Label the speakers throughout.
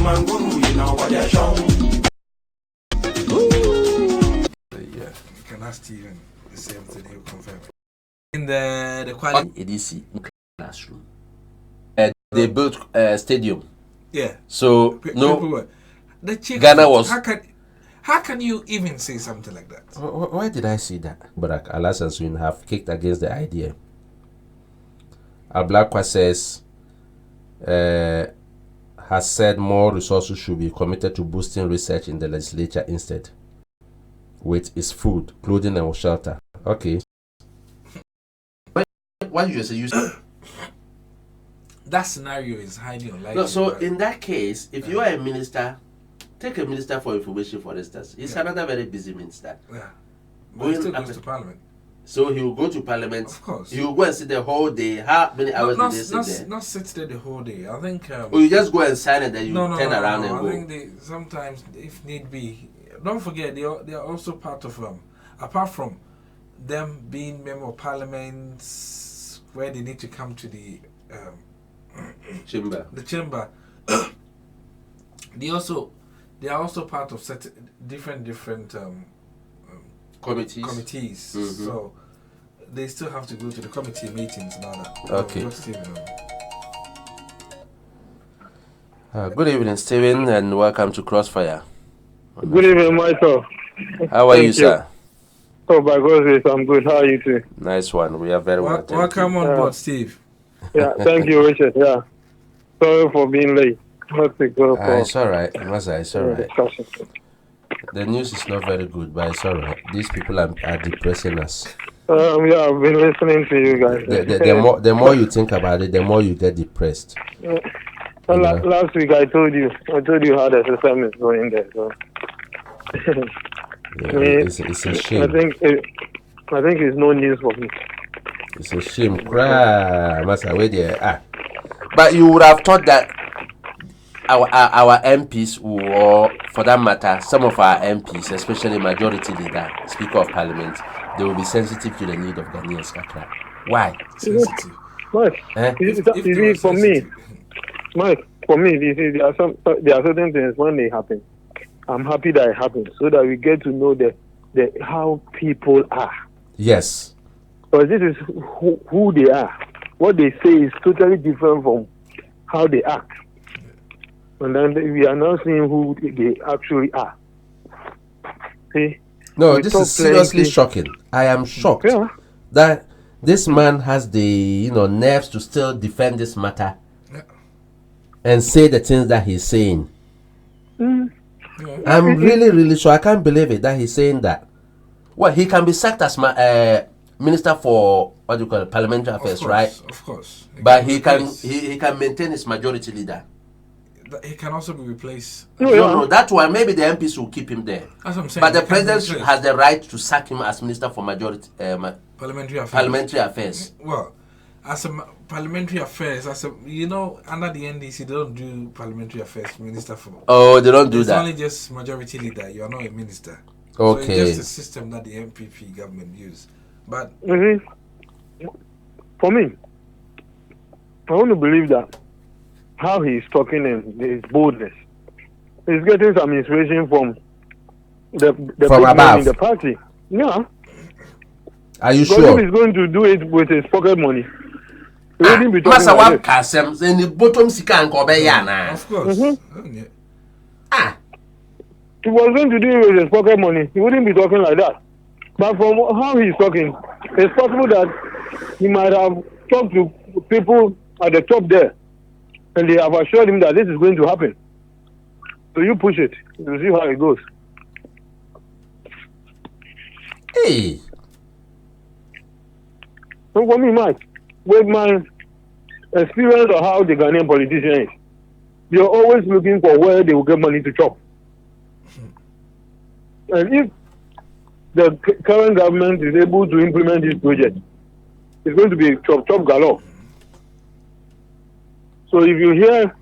Speaker 1: Yeah, you can ask Steven the same thing, he'll confirm. In the quality
Speaker 2: EDC classroom, they built a stadium.
Speaker 1: Yeah.
Speaker 2: So
Speaker 1: the chick
Speaker 2: Ghana was.
Speaker 1: How can you even say something like that?
Speaker 2: Why did I see that? But Alas and Swin have kicked against the idea. Ablakwa says, has said more resources should be committed to boosting research in the legislature instead, with its food, clothing, and shelter. Okay. Why did you say
Speaker 1: that scenario is highly unlikely?
Speaker 2: No, so in that case, if you are a minister, take a minister for information, for instance. He's another very busy minister.
Speaker 1: Yeah. But he still goes to parliament.
Speaker 2: So he will go to parliament.
Speaker 1: Of course.
Speaker 2: He will go and sit the whole day. How many hours did they sit there?
Speaker 1: Not sit there the whole day. I think.
Speaker 2: You just go and sign it, then you turn around and go.
Speaker 1: I think sometimes, if need be, don't forget they are also part of apart from them being member of parliaments where they need to come to the
Speaker 2: chamber.
Speaker 1: The chamber. They are also part of different committees. Mm-hmm. So they still have to go to the committee meetings and all that.
Speaker 2: Okay. Good evening, Stephen, and welcome to Crossfire.
Speaker 3: Good evening, Michael.
Speaker 2: How are you, sir?
Speaker 3: Oh, by God's grace, I'm good. How are you too?
Speaker 2: Nice one. We are very well.
Speaker 1: Welcome on board, Steve.
Speaker 3: Yeah, thank you, Richard. Yeah. Sorry for being late.
Speaker 2: It's all right. It's all right. The news is not very good, but it's all right. These people are depressing us.
Speaker 3: Yeah, I've been listening to you guys.
Speaker 2: The more you think about it, the more you get depressed.
Speaker 3: Last week I told you how the system is going there. So.
Speaker 2: It's a shame.
Speaker 3: I think it's no news for me.
Speaker 2: It's a shame. But you would have thought that our MPs, or for that matter, some of our MPs, especially majority leader, Speaker of Parliament, they will be sensitive to the need of Ghanaians. Why?
Speaker 1: Sensitive.
Speaker 3: Mike, for me, there are certain things when they happen. I'm happy that it happened, so that we get to know how people are.
Speaker 2: Yes.
Speaker 3: Because this is who they are. What they say is totally different from how they act. And then we are now seeing who they actually are. See?
Speaker 2: No, this is seriously shocking. I am shocked that this man has the nerves to still defend this matter and say the things that he's saying. I'm really sure. I can't believe it that he's saying that. Well, he can be sacked as minister for parliamentary affairs, right?
Speaker 1: Of course.
Speaker 2: But he can maintain his majority leader.
Speaker 1: He can also be replaced.
Speaker 2: No, that one maybe the MPs will keep him there.
Speaker 1: That's what I'm saying.
Speaker 2: But the president has the right to sack him as minister for
Speaker 1: parliamentary
Speaker 2: affairs.
Speaker 1: Well, as a parliamentary affairs, under the NDC, they don't do parliamentary affairs minister for.
Speaker 2: Oh, they don't do that.
Speaker 1: It's only just majority leader. You are not a minister.
Speaker 2: Okay.
Speaker 1: So it's just a system that the MPP government use. But
Speaker 3: for me, I want to believe that how he's talking and his boldness, he's getting some inspiration from the
Speaker 2: from above
Speaker 3: in the party. Yeah.
Speaker 2: Are you
Speaker 3: sure? If he's going to do it with his pocket money, he wouldn't be talking like this.
Speaker 2: Of course.
Speaker 3: If he was going to do it with his pocket money, he wouldn't be talking like that. But from how he's talking, it's possible that he might have talked to people at the top there, and they have assured him that this is going to happen. So you push it. You'll see how it goes.
Speaker 2: Hey.
Speaker 3: So for me, Mike, with my experience of how the Ghanaian politician is, you're always looking for where they will get money to chop. And if the current government is able to implement this project, it's going to be chop galore. So if you hear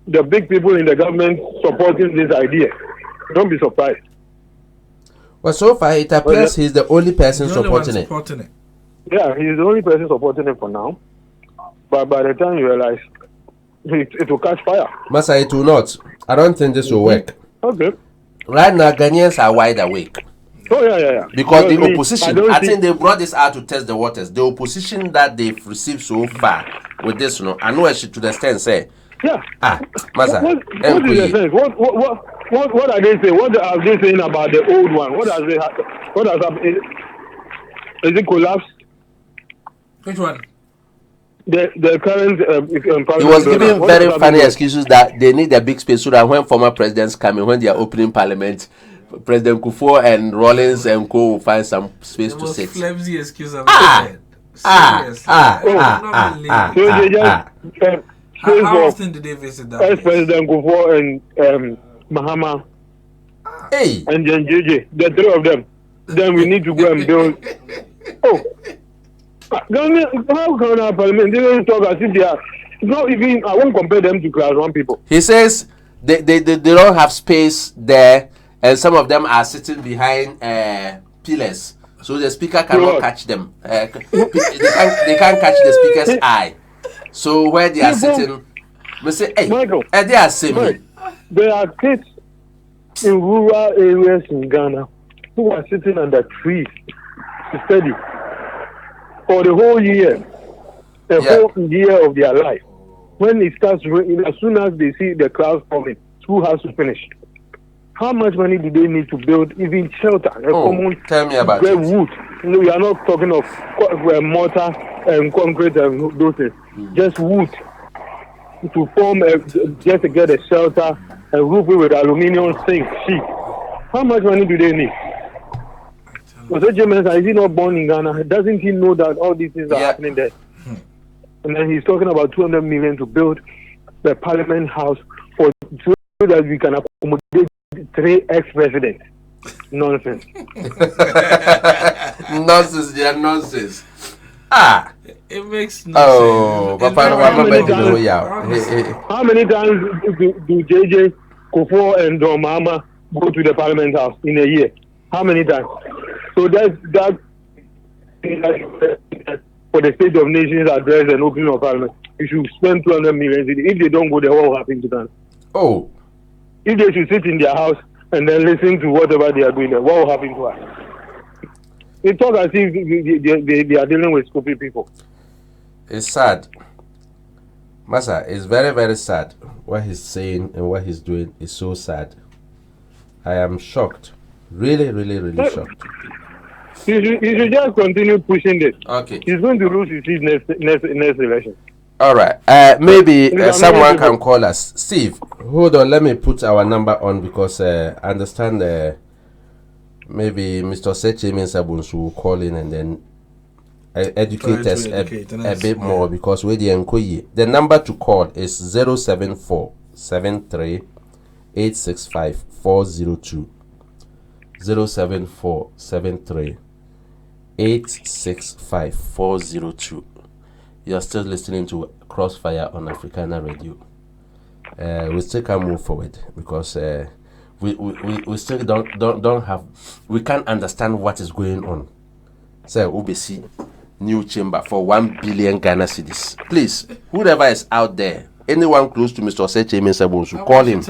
Speaker 3: the big people in the government supporting this idea, don't be surprised.
Speaker 2: Well, so far it appears he's the only person supporting it.
Speaker 3: Yeah, he's the only person supporting it for now. But by the time you realize, it will catch fire.
Speaker 2: Masa, it will not. I don't think this will work.
Speaker 3: Okay.
Speaker 2: Right now, Ghanaians are wide awake.
Speaker 3: Oh, yeah.
Speaker 2: Because the opposition, I think they brought this out to test the waters. The opposition that they've received so far with this, I know she to the extent say,
Speaker 3: yeah.
Speaker 2: Masa,
Speaker 3: What is the sense? What are they saying? What are they saying about the old one? What has happened? Is it collapsed?
Speaker 1: Which one?
Speaker 3: The current
Speaker 2: he was giving very funny excuses that they need a big space so that when former presidents come in, when they are opening parliament, President Kufuor and Rawlings and Co will find some space to sit.
Speaker 1: Flimsy excuse I've heard. Seriously. How often did they visit that place?
Speaker 3: President Kufuor and Mahama and then JJ, the three of them. Then we need to go and build. How can our parliament? They don't talk as if they are. Not even. I won't compare them to class 1 people.
Speaker 2: He says they don't have space there, and some of them are sitting behind pillars, so the speaker cannot catch them. They can't catch the speaker's eye. So where they are sitting, we say, hey,
Speaker 3: Michael,
Speaker 2: they are sitting.
Speaker 3: There are kids in rural areas in Ghana who are sitting under trees to study for the whole year, whole year of their life. When it starts raining, as soon as they see the clouds coming, school has to finish. How much money do they need to build even shelter?
Speaker 2: Tell me about
Speaker 3: it. Wood. We are not talking of mortar and concrete and those things. Just wood to form just to get a shelter and roof it with aluminium zinc sheet. How much money do they need? Was is he not born in Ghana? Doesn't he know that all these things are happening there? And then he's talking about 200 million to build the Parliament House so that we can accommodate 3 ex-presidents. Nonsense.
Speaker 2: Nonsense.
Speaker 1: It makes no sense.
Speaker 3: How many times do JJ, Kufuor and Mama go to the Parliament House in a year? How many times? So that for the State of Nations address and opening of Parliament, you should spend 200 million. If they don't go there, what will happen to them? If they should sit in their house and then listen to whatever they are doing there, what will happen to us? They talk as if they are dealing with stupid people.
Speaker 2: It's sad. Masa, it's very, very sad. What he's saying and what he's doing is so sad. I am shocked. Really, really, really shocked.
Speaker 3: He should just continue pushing this.
Speaker 2: Okay.
Speaker 3: He's going to lose his seat next election.
Speaker 2: All right. Maybe someone can call us. Steve, hold on. Let me put our number on because I understand maybe Mr. Sechi Mensabunsu will call in and then educate us a bit more because we the number to call is 074 73 865 402. 074 73 865 402. You are still listening to Crossfire on Africanna Radio. We still can't move forward because we still don't have, we can't understand what is going on. So OBC new chamber for 1 billion Ghana cedis. Please, whoever is out there, anyone close to Mr. Seche Mensabun should call him.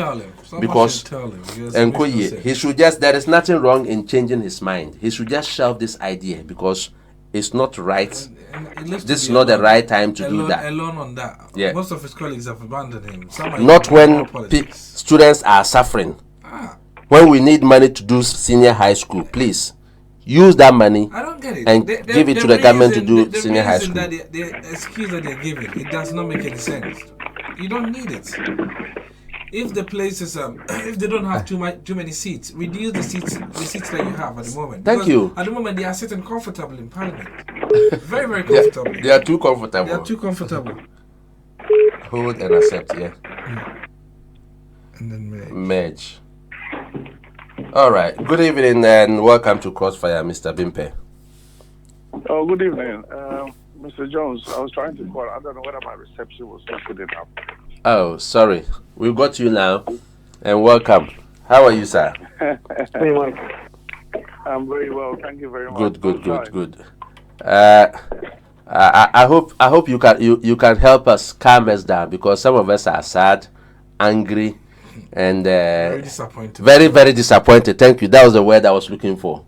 Speaker 2: Because he should just, there is nothing wrong in changing his mind. He should just shelve this idea because it's not right. This is not the right time to do that.
Speaker 1: Alone on that.
Speaker 2: Yeah.
Speaker 1: Most of his colleagues have abandoned him.
Speaker 2: Not when students are suffering. When we need money to do senior high school, please use that money.
Speaker 1: I don't get it.
Speaker 2: And give it to the government to do senior high school.
Speaker 1: The excuse that they're giving, it does not make any sense. You don't need it. If the places, if they don't have too many seats, reduce the seats that you have at the moment.
Speaker 2: Thank you.
Speaker 1: At the moment, they are sitting comfortably in Parliament. Very, very comfortable.
Speaker 2: They are too comfortable.
Speaker 1: They are too comfortable.
Speaker 2: Hold and accept, yeah.
Speaker 1: And then
Speaker 2: merge. All right. Good evening and welcome to Crossfire, Mr. Bimpe.
Speaker 4: Oh, good evening, Mr. Jones. I was trying to call. I don't know whether my reception was not good enough.
Speaker 2: Oh, sorry. We've got you now, and welcome. How are you, sir?
Speaker 4: I'm very well. Thank you very much.
Speaker 2: Good. I hope you can help us calm us down because some of us are sad, angry, And
Speaker 1: Very disappointed.
Speaker 2: very, very disappointed. Thank you. That was the word I was looking for.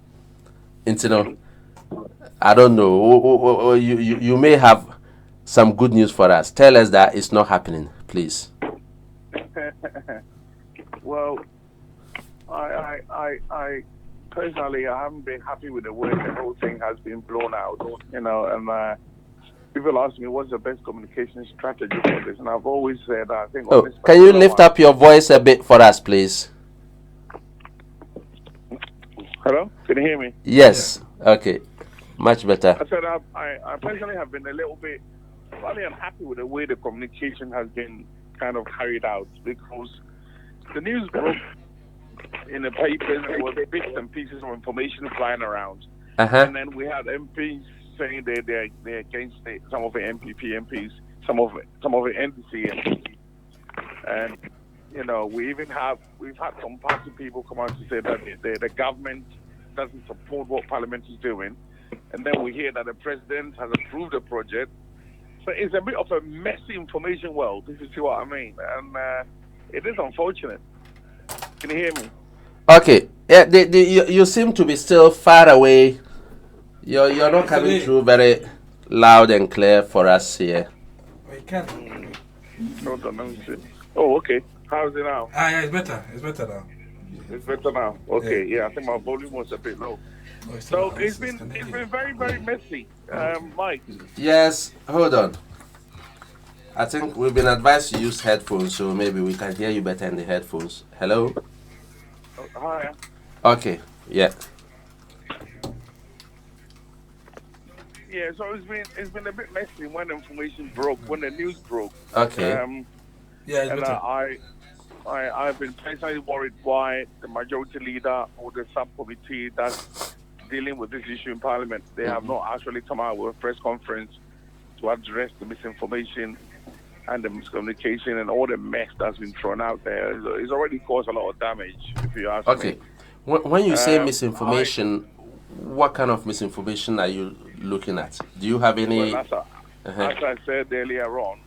Speaker 2: I don't know. You may have some good news for us. Tell us that it's not happening, please.
Speaker 4: Well, I personally, I haven't been happy with the way the whole thing has been blown out. And people ask me what's the best communication strategy for this, and I've always said I think.
Speaker 2: Oh, can you lift up your voice a bit for us, please?
Speaker 4: Hello, can you hear me?
Speaker 2: Yes. Yeah. Okay. Much better.
Speaker 4: I said I personally have been a little bit slightly unhappy with the way the communication has been kind of carried out, because the news broke in the papers, there were bits and pieces of information flying around, and then we had MPs saying they're against it, some of the MPP MPs, some of the NDC MPs, and we've had some party people come out to say that the government doesn't support what Parliament is doing. And then we hear that the president has approved the project. So it's a bit of a messy information world, if you see what I mean. And it is unfortunate. Can you hear me?
Speaker 2: Okay. Yeah, you seem to be still far away. You're not coming through very loud and clear for us here.
Speaker 1: We can't.
Speaker 4: Hold on, let me see. Oh, okay. How's it now?
Speaker 1: Yeah, it's better. It's better now.
Speaker 4: It's better now. Okay, yeah I think my volume was a bit low. So it's been very, very messy, Mike.
Speaker 2: Yes, hold on. I think we've been advised to use headphones, so maybe we can hear you better in the headphones. Hello?
Speaker 4: Hi.
Speaker 2: Okay, yeah.
Speaker 4: Yeah, so it's been a bit messy when the information broke, when the news broke.
Speaker 2: Okay.
Speaker 1: Yeah, it's
Speaker 4: and
Speaker 1: better.
Speaker 4: I've been personally worried why the majority leader or the subcommittee that's dealing with this issue in Parliament, they have not actually come out with a press conference to address the misinformation and the miscommunication and all the mess that's been thrown out there. It's already caused a lot of damage, if you ask me.
Speaker 2: Okay. When you say misinformation, what kind of misinformation are you looking at? Do you have any...
Speaker 4: Well, as I said earlier on,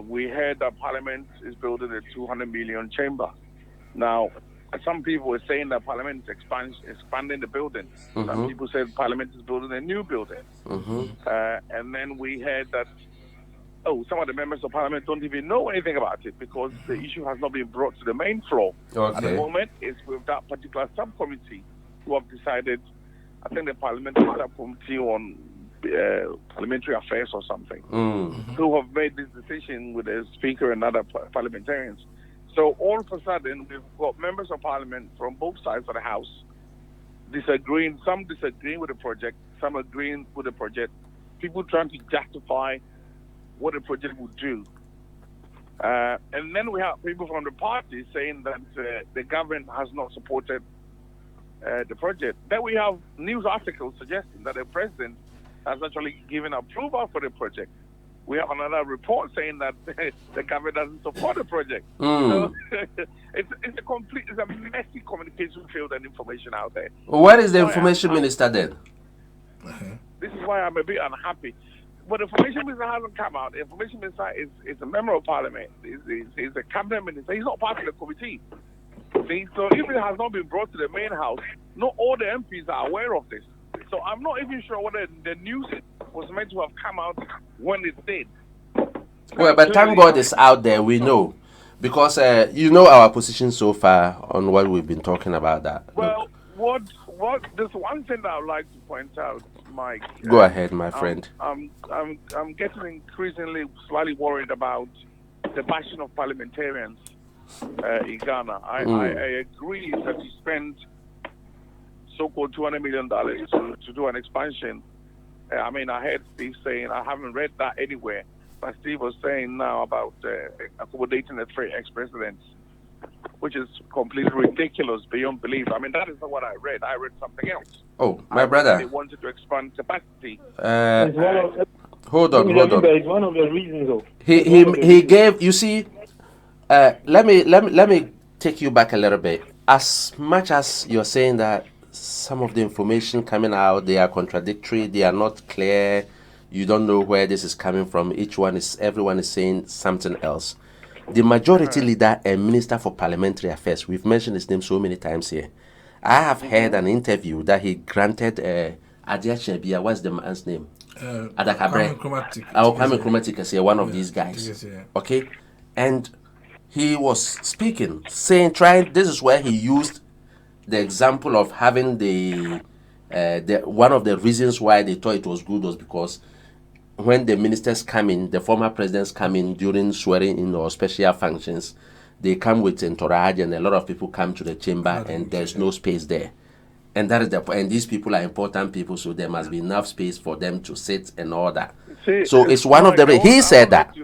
Speaker 4: we heard that Parliament is building a 200 million chamber. Now, some people were saying that Parliament is expanding the building. Some people said Parliament is building a new building. And then we heard that, some of the members of Parliament don't even know anything about it because the issue has not been brought to the main floor.
Speaker 2: Okay.
Speaker 4: At the moment, it's with that particular subcommittee who have decided, I think the Parliamentary Subcommittee on Parliamentary Affairs or something, who have made this decision with the Speaker and other parliamentarians. So all of a sudden, we've got members of Parliament from both sides of the House disagreeing, some disagreeing with the project, some agreeing with the project, people trying to justify what the project would do. And then we have people from the party saying that the government has not supported the project. Then we have news articles suggesting that the president has actually given approval for the project. We have another report saying that the government doesn't support the project. So it's a messy communication field and information out there.
Speaker 2: Where is the information minister then?
Speaker 4: This is why I'm a bit unhappy. But the information minister hasn't come out. The information minister is a member of Parliament. He's a cabinet minister. He's not part of the committee. See? So if it has not been brought to the main house, not all the MPs are aware of this. So I'm not even sure whether the news was meant to have come out when it did.
Speaker 2: Well, but thank God it's out there, we know. Because you know our position so far on what we've been talking about that.
Speaker 4: Well, there's one thing that I'd like to point out, Mike.
Speaker 2: Go ahead, my friend.
Speaker 4: I'm getting increasingly slightly worried about the bashing of parliamentarians in Ghana. I agree that you spend so-called $200 million to do an expansion. I mean, I heard Steve saying, I haven't read that anywhere, but Steve was saying now about accommodating the 3 ex-presidents, which is completely ridiculous, beyond belief. I mean, that is not what I read. I read something else.
Speaker 2: Oh, my brother.
Speaker 4: They wanted to expand capacity.
Speaker 2: Hold on.
Speaker 3: It's one of the reasons, though.
Speaker 2: He gave, you see, let me take you back a little bit. As much as you're saying that some of the information coming out, they are contradictory, they are not clear, you don't know where this is coming from, everyone is saying something else. the majority leader and Minister for Parliamentary Affairs, we've mentioned his name so many times here. I have heard an interview that he granted Agyepong, what's the man's name? Adakabre. Kwame Chromatic is one of these guys. Okay? And he was speaking, this is where he used the example of having the one of the reasons why they thought it was good was because when the ministers come in, the former presidents come in during swearing in or special functions, they come with entourage and a lot of people come to the chamber and there's no space there. And that is the point. And these people are important people, so there must be enough space for them to sit and all that. See, so it's one of the... He said that.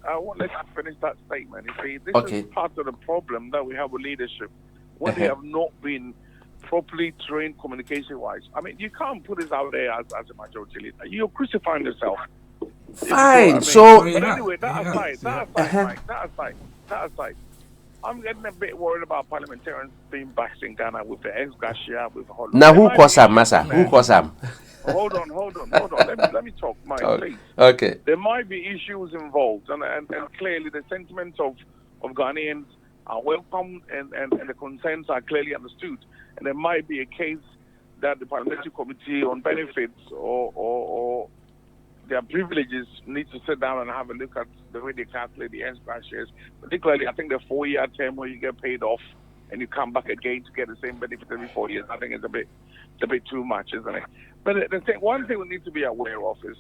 Speaker 4: I won't let you finish that statement. You see, this is part of the problem that we have with leadership. When they have not been properly trained communication-wise. I mean, you can't put this out there as a majority leader. You're crucifying yourself.
Speaker 2: Fine.
Speaker 4: But anyway, that aside. I'm getting a bit worried about parliamentarians being bashed in Ghana with the ex-Gracia, with Holland.
Speaker 2: Now, who calls him, Massa? Who calls him?
Speaker 4: Hold on. Let me talk, Mike, please.
Speaker 2: Okay.
Speaker 4: There might be issues involved, and clearly the sentiments of Ghanaians are welcome, and the concerns are clearly understood. And there might be a case that the Parliamentary Committee on Benefits or their privileges need to sit down and have a look at the way they calculate the ex-gracias. Particularly, I think the 4-year term where you get paid off and you come back again to get the same benefit every 4 years. I think it's a bit too much, isn't it? But one thing we need to be aware of is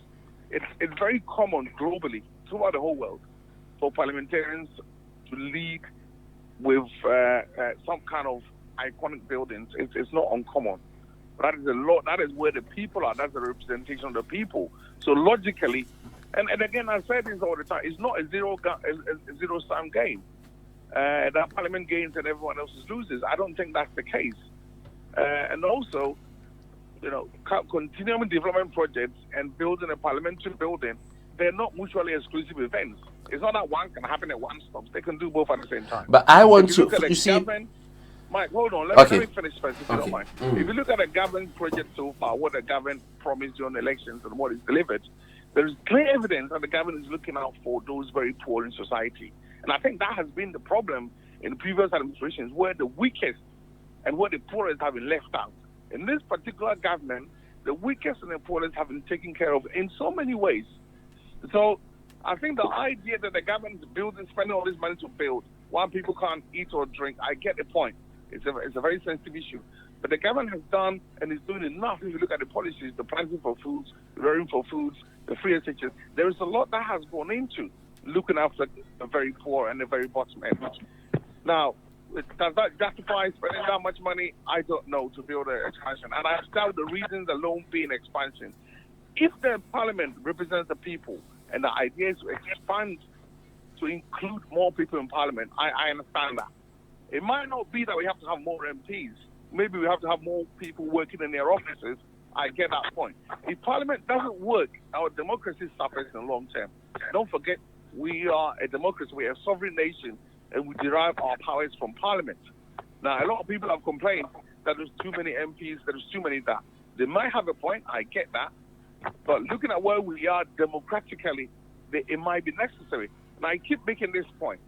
Speaker 4: it's very common globally throughout the whole world for parliamentarians to lead with some kind of iconic buildings. It's not uncommon. That is where the people are. That's the representation of the people. So logically, and again, I say this all the time, it's not a zero-sum game. That parliament gains and everyone else loses. I don't think that's the case. And also, continuing development projects and building a parliamentary building, they're not mutually exclusive events. It's not that one can happen at one stop. They can do both at the same time.
Speaker 2: But I want to, you see...
Speaker 4: Mike, hold on. Let me finish first, if you don't mind. If you look at the government project so far, what the government promised during elections and what is delivered, there is clear evidence that the government is looking out for those very poor in society. And I think that has been the problem in previous administrations, where the weakest and where the poorest have been left out. In this particular government, the weakest and the poorest have been taken care of in so many ways. So I think the idea that the government is building, spending all this money to build, while people can't eat or drink, I get the point. It's a very sensitive issue. But the government has done and is doing enough. If you look at the policies, the pricing for foods, the rearing for foods, the free SHS, there is a lot that has gone into looking after the very poor and the very bottom end. Now, does that justify spending that much money? I don't know, to build an expansion. And I doubt the reasons alone being expansion. If the parliament represents the people and the idea is to expand to include more people in parliament, I understand that. It might not be that we have to have more MPs. Maybe we have to have more people working in their offices. I get that point. If parliament doesn't work, our democracy suffers in the long term. Don't forget, we are a democracy. We are a sovereign nation, and we derive our powers from parliament. Now, a lot of people have complained that there's too many MPs, there's too many that. They might have a point. I get that. But looking at where we are democratically, it might be necessary. And I keep making this point.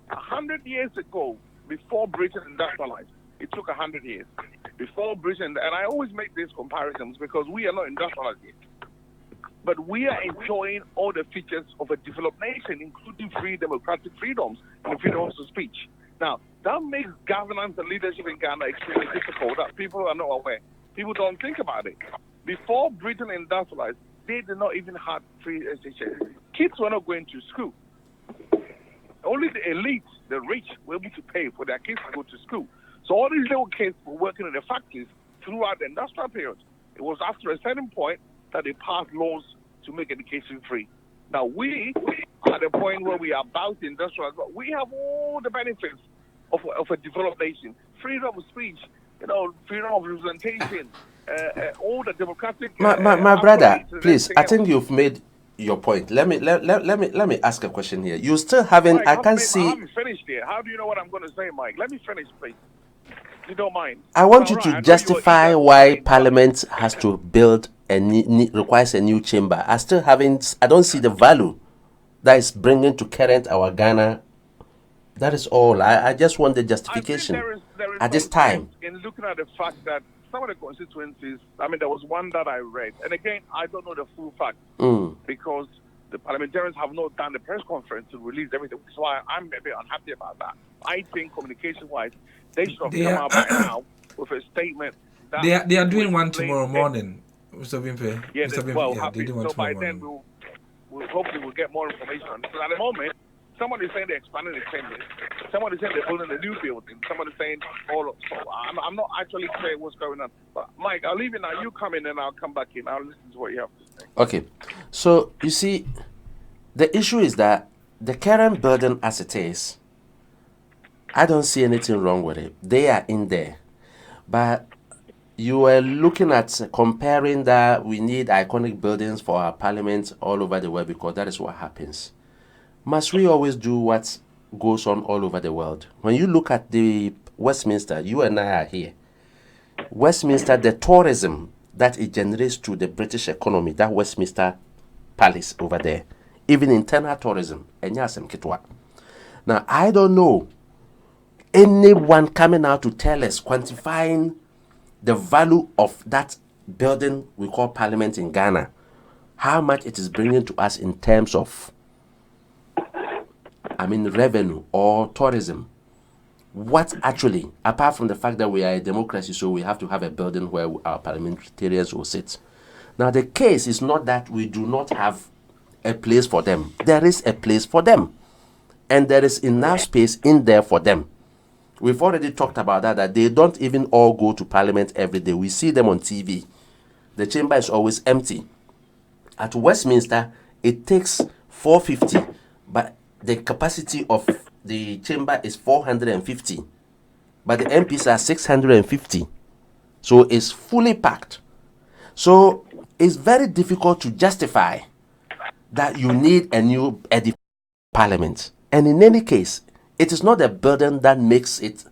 Speaker 4: 100 years ago, before Britain industrialized, it took 100 years. Before Britain, and I always make these comparisons because we are not industrialized yet. But we are enjoying all the features of a developed nation, including free democratic freedoms and freedoms of speech. Now, that makes governance and leadership in Ghana extremely difficult that people are not aware. People don't think about it. Before Britain industrialized, they did not even have free education. Kids were not going to school. Only the elite, the rich, were able to pay for their kids to go to school. So all these little kids were working in the factories throughout the industrial period. It was after a certain point that they passed laws to make education free. Now we are at the point where we are about to industrialize, but we have all the benefits of a developed nation. Freedom of speech, freedom of representation, all the democratic...
Speaker 2: My brother, please, I think you've made your point. Let me ask a question here. You still haven't...
Speaker 4: Mike,
Speaker 2: I haven't
Speaker 4: finished here. How do you know what I'm going to say, Mike? Let me finish, please. You don't mind.
Speaker 2: I want you to justify why Parliament has to build requires a new chamber. I don't see the value that is bringing to current our Ghana That is all. I just want the
Speaker 4: I think
Speaker 2: justification
Speaker 4: there is
Speaker 2: at this
Speaker 4: no
Speaker 2: time.
Speaker 4: sense in looking at the fact that some of the constituencies, I mean, there was one that I read, and again, I don't know the full fact because the parliamentarians have not done the press conference to release everything, which is why I'm a bit unhappy about that. I think communication-wise, they should have come out by now with a statement. That
Speaker 1: they are doing one tomorrow morning, Mr. Bimpe.
Speaker 4: Yeah,
Speaker 1: Mr. Bimpe,
Speaker 4: well,
Speaker 1: yeah,
Speaker 4: happy.
Speaker 1: they're doing one
Speaker 4: So by
Speaker 1: tomorrow
Speaker 4: then
Speaker 1: morning.
Speaker 4: we'll hopefully we'll get more information on it. So at the moment, someone is saying they're expanding the chambers. Someone is saying they're building a new building. Someone is saying all of, so I'm not actually clear what's going on. But Mike, I'll leave it now. You come in and I'll come back in. I'll listen to what you have to say.
Speaker 2: Okay. So you see, the issue is that the current burden as it is, I don't see anything wrong with it. They are in there. But you were looking at comparing that we need iconic buildings for our parliament all over the world because that is what happens. Must we always do what goes on all over the world? When you look at the Westminster, you and I are here. Westminster, the tourism that it generates to the British economy, that Westminster Palace over there, even internal tourism. Now, I don't know anyone coming out to tell us, quantifying the value of that building we call Parliament in Ghana, how much it is bringing to us in terms of, revenue or tourism. What actually, apart from the fact that we are a democracy, so we have to have a building where our parliamentarians will sit. Now, the case is not that we do not have a place for them. There is a place for them. And there is enough space in there for them. We've already talked about that they don't even all go to Parliament every day. We see them on TV. The chamber is always empty. At Westminster, it takes 450, but the capacity of the chamber is 450. But the MPs are 650. So it's fully packed. So it's very difficult to justify that you need a new Parliament. And in any case, it is not a burden that makes it